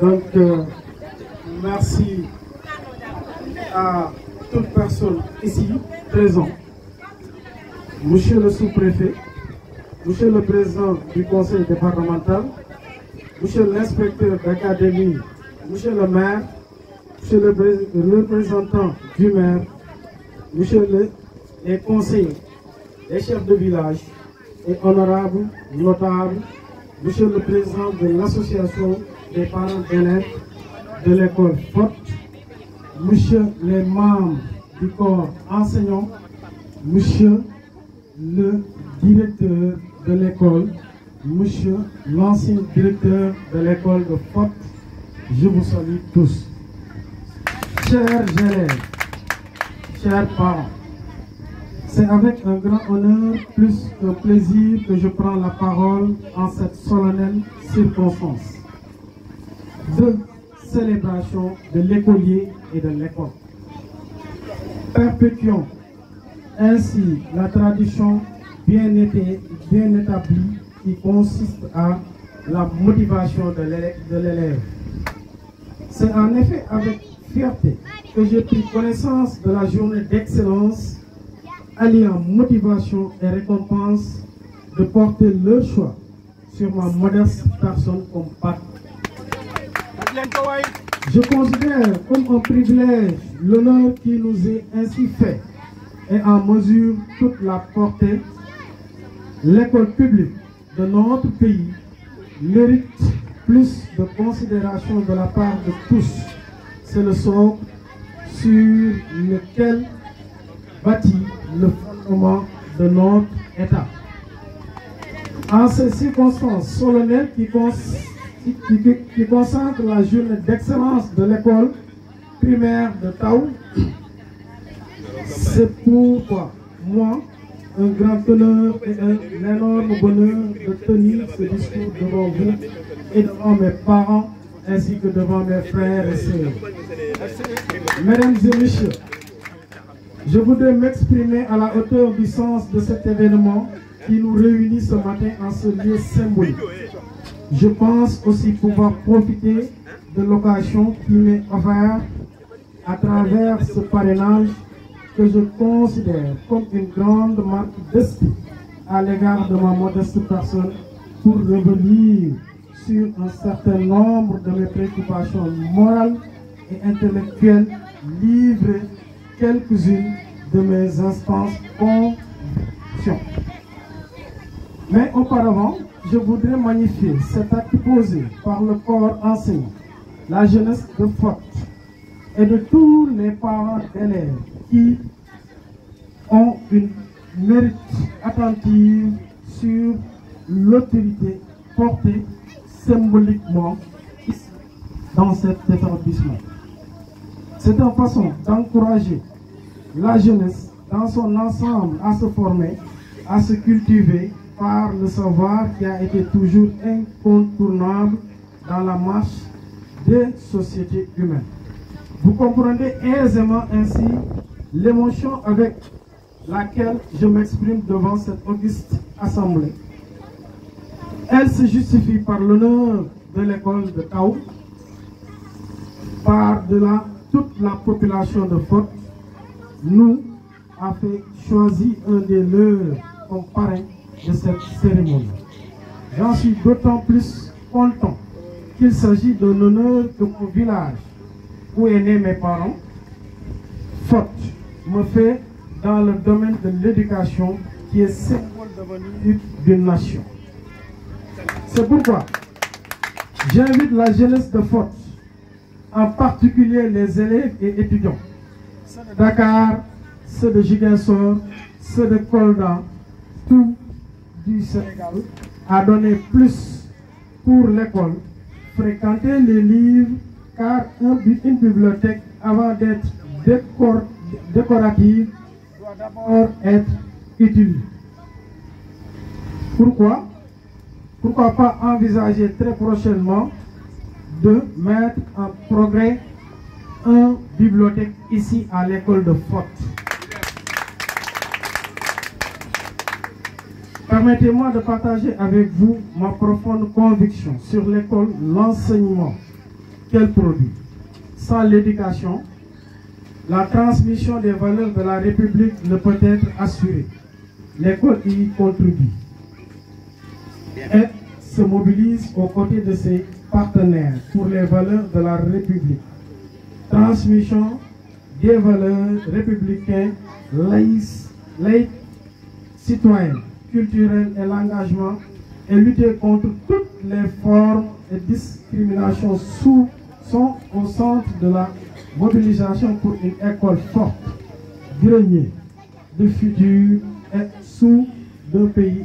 Donc, merci à toute personne ici présente, Monsieur le sous-préfet, Monsieur le président du conseil départemental, Monsieur l'inspecteur d'académie, Monsieur le maire, Monsieur le représentant du maire, Monsieur les conseillers, les chefs de village et honorables, notables, Monsieur le président de l'association des parents d'élèves de l'école Forte, Monsieur les membres du corps enseignant, Monsieur le directeur de l'école, Monsieur l'ancien directeur de l'école de Forte, je vous salue tous. Chers élèves, chers parents, c'est avec un grand honneur, plus qu'un plaisir, que je prends la parole en cette solennelle circonstance de célébration de l'écolier et de l'école. Perpétuons ainsi la tradition bien établie qui consiste à la motivation de l'élève. C'est en effet avec fierté que j'ai pris connaissance de la journée d'excellence alliant motivation et récompense de porter leur choix sur ma modeste personne comme partenaire. Je considère comme un privilège l'honneur qui nous est ainsi fait et en mesure toute la portée. L'école publique de notre pays mérite plus de considération de la part de tous. C'est le socle sur lequel bâtit le fondement de notre État. En ces circonstances solennelles qui consacrent la journée d'excellence de l'école primaire de Taou, c'est pourquoi moi, un grand honneur et un énorme bonheur de tenir ce discours devant vous et devant mes parents ainsi que devant mes frères et sœurs. Mesdames et messieurs, je voudrais m'exprimer à la hauteur du sens de cet événement qui nous réunit ce matin en ce lieu symbolique. Je pense aussi pouvoir profiter de l'occasion qui m'est offerte à travers ce parrainage que je considère comme une grande marque d'esprit à l'égard de ma modeste personne pour revenir sur un certain nombre de mes préoccupations morales et intellectuelles, livrer quelques-unes de mes instances convictions. Mais auparavant, je voudrais magnifier cet acte posé par le corps enseignant, la jeunesse de Forte et de tous les parents d'élèves qui ont une mérite attentive sur l'autorité portée symboliquement dans cet établissement. C'est une façon d'encourager la jeunesse dans son ensemble à se former, à se cultiver par le savoir qui a été toujours incontournable dans la marche des sociétés humaines. Vous comprenez aisément ainsi l'émotion avec laquelle je m'exprime devant cette auguste assemblée. Elle se justifie par l'honneur de l'école de Taou, par toute la population de Forte, nous a fait choisir un des leurs comme parrain de cette cérémonie. J'en suis d'autant plus content qu'il s'agit d'un honneur que mon village, où est né mes parents, Forte, me fait dans le domaine de l'éducation qui est symbole d'avenir d'une nation. C'est pourquoi j'invite la jeunesse de Forte, en particulier les élèves et étudiants, ceux de Dakar, ceux de Ziguinchor, ceux de Kolda, tout du Sénégal, à donner plus pour l'école, fréquenter les livres, car une bibliothèque, avant d'être décorative, doit d'abord être utile. Pourquoi pas envisager très prochainement de mettre en progrès une bibliothèque ici à l'école de Forte. Permettez-moi de partager avec vous ma profonde conviction sur l'école, l'enseignement qu'elle produit. Sans l'éducation, la transmission des valeurs de la République ne peut être assurée. L'école y contribue et se mobilise aux côtés de ses partenaires pour les valeurs de la République. Transmission des valeurs républicaines, laïques, citoyennes, culturelles et l'engagement et lutter contre toutes les formes de discrimination sont au centre de la mobilisation pour une école forte, grenier de futur et sous d'un pays